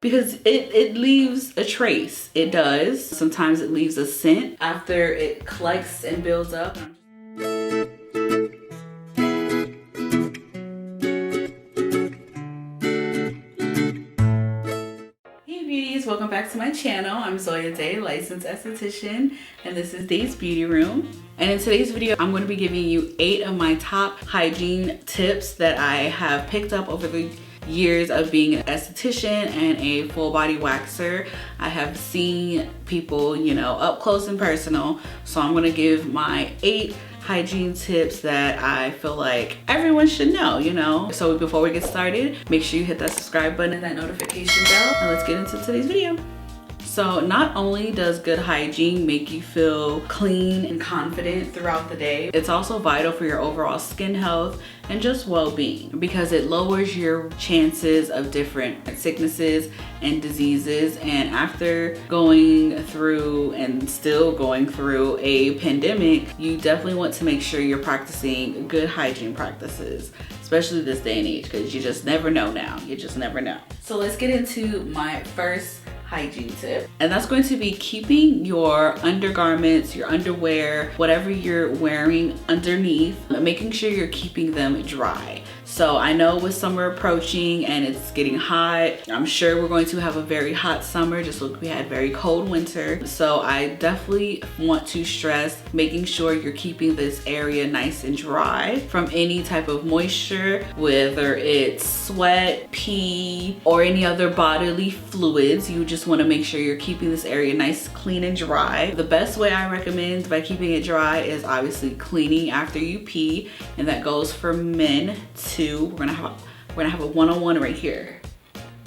because it leaves a trace. It does. Sometimes it leaves a scent after it collects and builds up. Welcome back to my channel. I'm Zoya Day, licensed esthetician, and this is Day's Beauty Room. And in today's video, I'm going to be giving you 8 of my top hygiene tips that I have picked up over the years of being an esthetician and a full body waxer. I have seen people, you know, up close and personal. So I'm going to give my 8 hygiene tips that I feel like everyone should know, you know. So before we get started, make sure you hit that subscribe button and that notification bell, and let's get into today's video. So not only does good hygiene make you feel clean and confident throughout the day, it's also vital for your overall skin health and just well-being, because it lowers your chances of different sicknesses and diseases. And after going through and still going through a pandemic, you definitely want to make sure you're practicing good hygiene practices, especially this day and age, because you just never know now. You just never know. So let's get into my first hygiene tip, and that's going to be keeping your undergarments, your underwear, whatever you're wearing underneath, making sure you're keeping them dry. So I know with summer approaching and it's getting hot, I'm sure we're going to have a very hot summer, just like we had very cold winter. So I definitely want to stress making sure you're keeping this area nice and dry from any type of moisture, whether it's sweat, pee, or any other bodily fluids. You just want to make sure you're keeping this area nice, clean, and dry. The best way I recommend by keeping it dry is obviously cleaning after you pee, and that goes for men too. We're gonna have a one-on-one right here.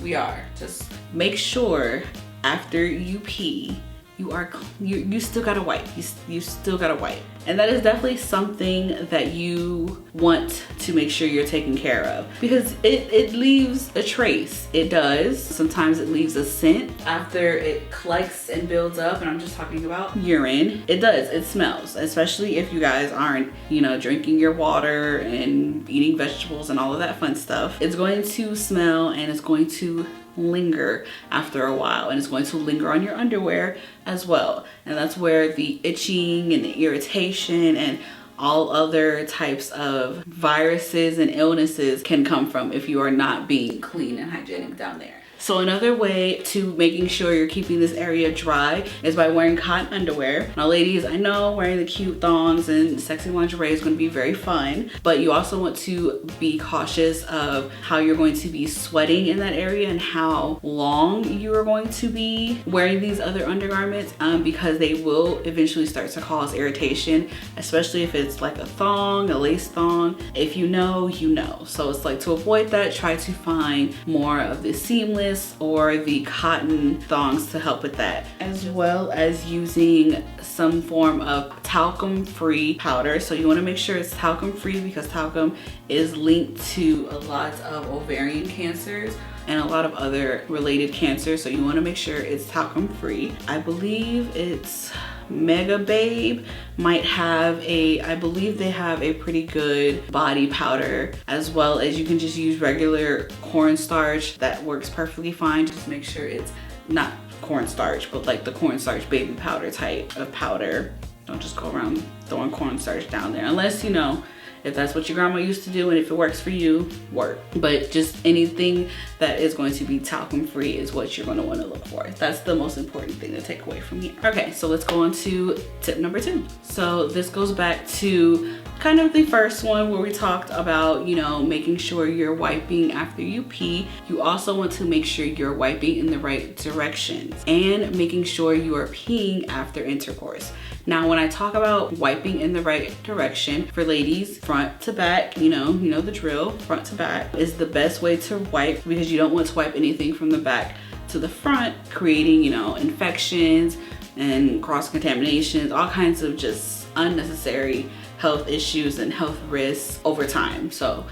We are. Just make sure after you pee, you still gotta wipe. You still gotta wipe. And that is definitely something that you want to make sure you're taking care of, because it leaves a trace. It does. Sometimes it leaves a scent after it collects and builds up, and I'm just talking about urine. It does. It smells, especially if you guys aren't, you know, drinking your water and eating vegetables and all of that fun stuff. It's going to smell, and it's going to linger after a while, and it's going to linger on your underwear as well. And that's where the itching and the irritation and all other types of viruses and illnesses can come from if you are not being clean and hygienic down there. So another way to making sure you're keeping this area dry is by wearing cotton underwear. Now ladies, I know wearing the cute thongs and sexy lingerie is going to be very fun, but you also want to be cautious of how you're going to be sweating in that area and how long you are going to be wearing these other undergarments, because they will eventually start to cause irritation, especially if it's like a thong, a lace thong. If you know, you know. So it's like, to avoid that, try to find more of the seamless or the cotton thongs to help with that, as well as using some form of talcum-free powder. So you want to make sure it's talcum-free, because talcum is linked to a lot of ovarian cancers and a lot of other related cancers. So you want to make sure it's talcum-free. I believe it's Mega Babe might have I believe they have a pretty good body powder, as well as you can just use regular cornstarch. That works perfectly fine. Just make sure it's not cornstarch, but like the cornstarch baby powder type of powder. Don't just go around throwing cornstarch down there, unless, you know, if that's what your grandma used to do and if it works for you, work. But just anything that is going to be talcum free is what you're going to want to look for. That's the most important thing to take away from here. Okay, so let's go on to tip number 2. So this goes back to kind of the first one where we talked about, you know, making sure you're wiping after you pee. You also want to make sure you're wiping in the right directions and making sure you are peeing after intercourse. Now, when I talk about wiping in the right direction, for ladies, front to back, you know the drill, front to back is the best way to wipe, because you don't want to wipe anything from the back to the front, creating, you know, infections and cross-contaminations, all kinds of just unnecessary health issues and health risks over time. So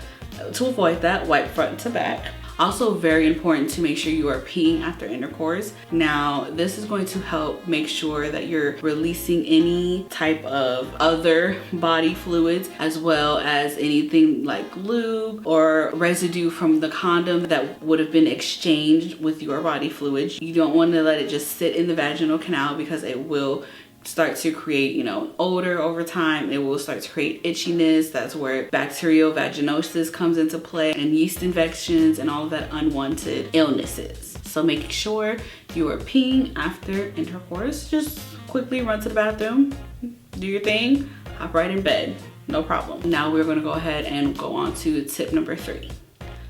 to avoid that, wipe front to back. Also very important to make sure you are peeing after intercourse. Now, this is going to help make sure that you're releasing any type of other body fluids, as well as anything like lube or residue from the condom that would have been exchanged with your body fluids. You don't want to let it just sit in the vaginal canal, because it will start to create, you know, odor over time. It will start to create itchiness. That's where bacterial vaginosis comes into play, and yeast infections and all of that unwanted illnesses. So making sure you are peeing after intercourse, just quickly run to the bathroom, do your thing, hop right in bed, no problem. Now we're gonna go ahead and go on to tip number 3.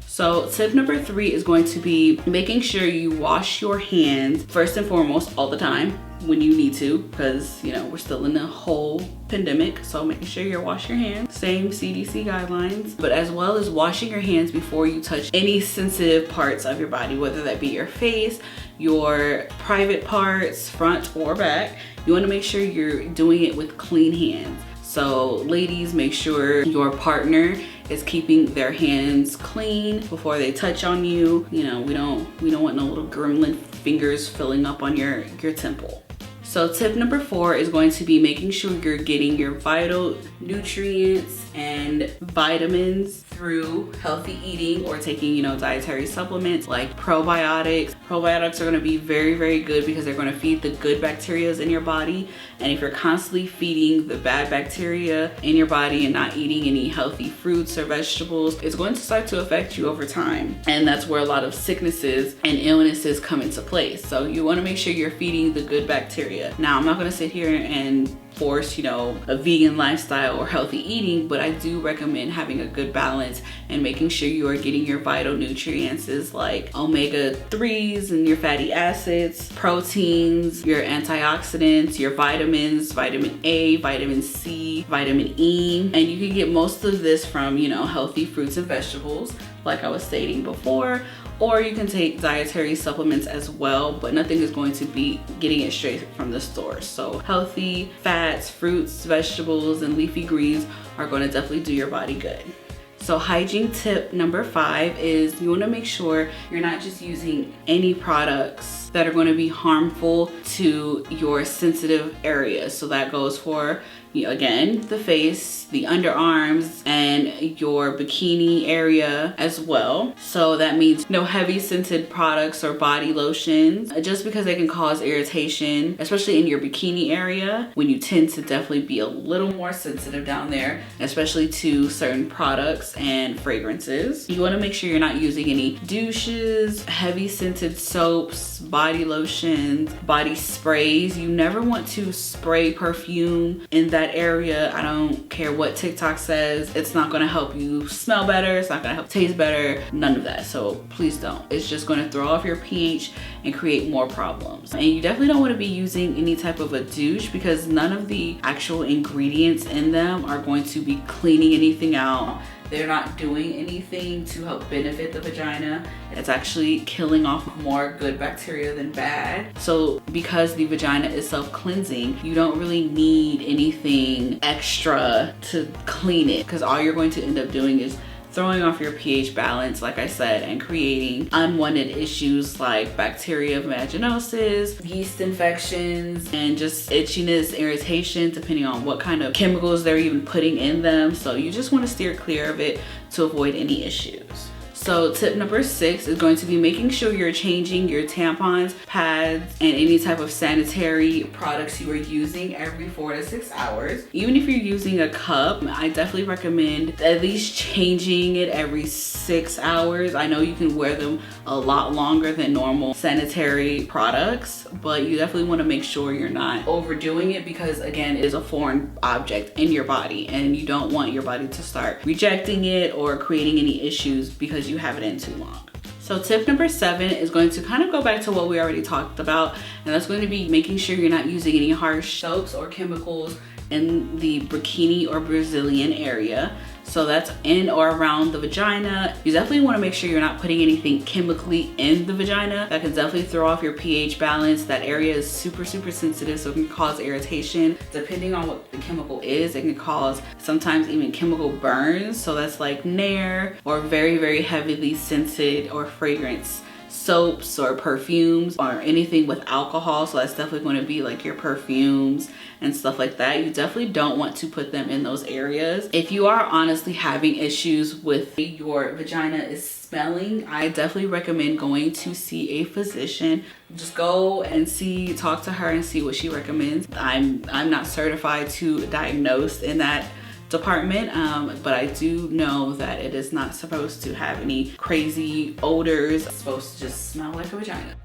So tip number 3 is going to be making sure you wash your hands first and foremost all the time when you need to, because you know we're still in a whole pandemic. So making sure you wash your hands, same CDC guidelines, but as well as washing your hands before you touch any sensitive parts of your body, whether that be your face, your private parts, front or back. You want to make sure you're doing it with clean hands. So ladies, make sure your partner is keeping their hands clean before they touch on you. You know, we don't want no little gremlin fingers filling up on your temple. So tip number 4 is going to be making sure you're getting your vital nutrients and vitamins through healthy eating or taking, you know, dietary supplements like probiotics. Probiotics are going to be very, very good because they're going to feed the good bacteria in your body. And if you're constantly feeding the bad bacteria in your body and not eating any healthy fruits or vegetables, it's going to start to affect you over time. And that's where a lot of sicknesses and illnesses come into place. So you want to make sure you're feeding the good bacteria. Now, I'm not going to sit here and force, you know, a vegan lifestyle or healthy eating, but I do recommend having a good balance and making sure you are getting your vital nutrients like omega-3s and your fatty acids, proteins, your antioxidants, your vitamins, vitamin A, vitamin C, vitamin E, and you can get most of this from, you know, healthy fruits and vegetables like I was stating before, or you can take dietary supplements as well, but nothing is going to be getting it straight from the store. So healthy fats, fruits, vegetables, and leafy greens are going to definitely do your body good. So hygiene tip number 5 is you want to make sure you're not just using any products that are going to be harmful to your sensitive areas. So that goes for, again, the face, the underarms, and your bikini area as well. So that means no heavy scented products or body lotions, just because they can cause irritation, especially in your bikini area, when you tend to definitely be a little more sensitive down there, especially to certain products and fragrances. You want to make sure you're not using any douches, heavy scented soaps, body lotions, body sprays. You never want to spray perfume in that area. I don't care what TikTok says. It's not gonna help you smell better. It's not gonna help taste better. None of that. So please don't. It's just gonna throw off your pH and create more problems. And you definitely don't want to be using any type of a douche, because none of the actual ingredients in them are going to be cleaning anything out. They're not doing anything to help benefit the vagina. It's actually killing off more good bacteria than bad. So because the vagina is self-cleansing, you don't really need anything extra to clean it, because all you're going to end up doing is throwing off your pH balance, like I said, and creating unwanted issues like bacteria vaginosis, yeast infections, and just itchiness, irritation, depending on what kind of chemicals they're even putting in them. So you just want to steer clear of it to avoid any issues. So tip number 6 is going to be making sure you're changing your tampons, pads, and any type of sanitary products you are using every 4 to 6 hours. Even if you're using a cup, I definitely recommend at least changing it every 6 hours. I know you can wear them a lot longer than normal sanitary products, but you definitely want to make sure you're not overdoing it, because again, it is a foreign object in your body and you don't want your body to start rejecting it or creating any issues because you have it in too long. So tip number 7 is going to kind of go back to what we already talked about, and that's going to be making sure you're not using any harsh soaps or chemicals in the bikini or Brazilian area. So that's in or around the vagina. You definitely want to make sure you're not putting anything chemically in the vagina. That can definitely throw off your pH balance. That area is super sensitive, so it can cause irritation. Depending on what the chemical is, it can cause sometimes even chemical burns. So that's like Nair or very heavily scented or fragrance soaps or perfumes or anything with alcohol. So that's definitely going to be like your perfumes and stuff like that. You definitely don't want to put them in those areas. If you are honestly having issues with your vagina is smelling, I definitely recommend going to see a physician. Just go and talk to her and see what she recommends. I'm not certified to diagnose in that department, but I do know that it is not supposed to have any crazy odors. It's supposed to just smell like a vagina.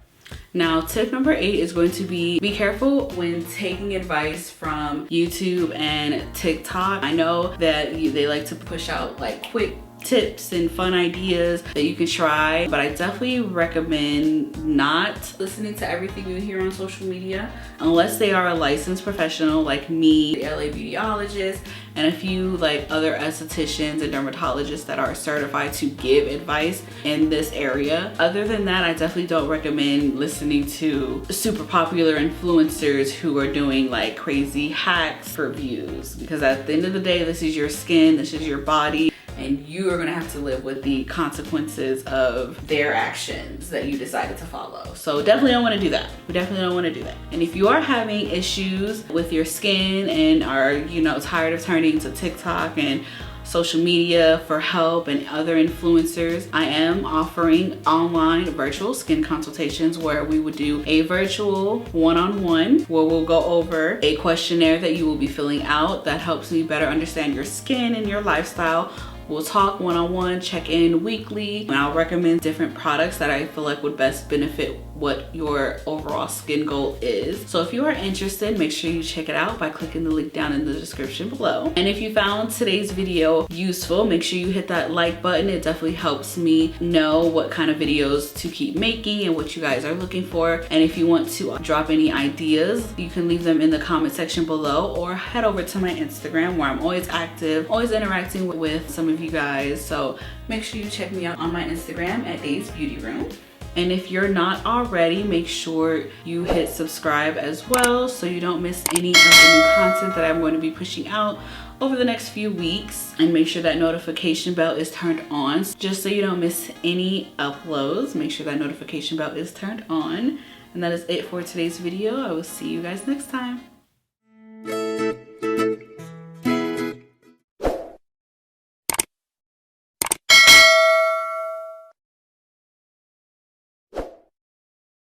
Now, tip number 8 is going to be careful when taking advice from YouTube and TikTok. I know that they like to push out like quick tips and fun ideas that you can try, but I definitely recommend not listening to everything you hear on social media unless they are a licensed professional like me, the LA beautyologist, and a few like other estheticians and dermatologists that are certified to give advice in this area. Other than that, I definitely don't recommend listening to super popular influencers who are doing like crazy hacks for views, because at the end of the day, this is your skin, this is your body, and you are gonna have to live with the consequences of their actions that you decided to follow. So definitely don't wanna do that. We definitely don't wanna do that. And if you are having issues with your skin and are, you know, tired of turning to TikTok and social media for help and other influencers, I am offering online virtual skin consultations where we would do a virtual one-on-one where we'll go over a questionnaire that you will be filling out that helps me better understand your skin and your lifestyle. We'll talk one-on-one, check in weekly, and I'll recommend different products that I feel like would best benefit what your overall skin goal is. So if you are interested, make sure you check it out by clicking the link down in the description below. And if you found today's video useful, make sure you hit that like button. It definitely helps me know what kind of videos to keep making and what you guys are looking for. And if you want to drop any ideas, you can leave them in the comment section below or head over to my Instagram where I'm always active, always interacting with some of you guys. So make sure you check me out on my Instagram at Days Beauty Room. And if you're not already, make sure you hit subscribe as well so you don't miss any of the new content that I'm going to be pushing out over the next few weeks. And make sure that notification bell is turned on just so you don't miss any uploads. Make sure that notification bell is turned on. And that is it for today's video. I will see you guys next time.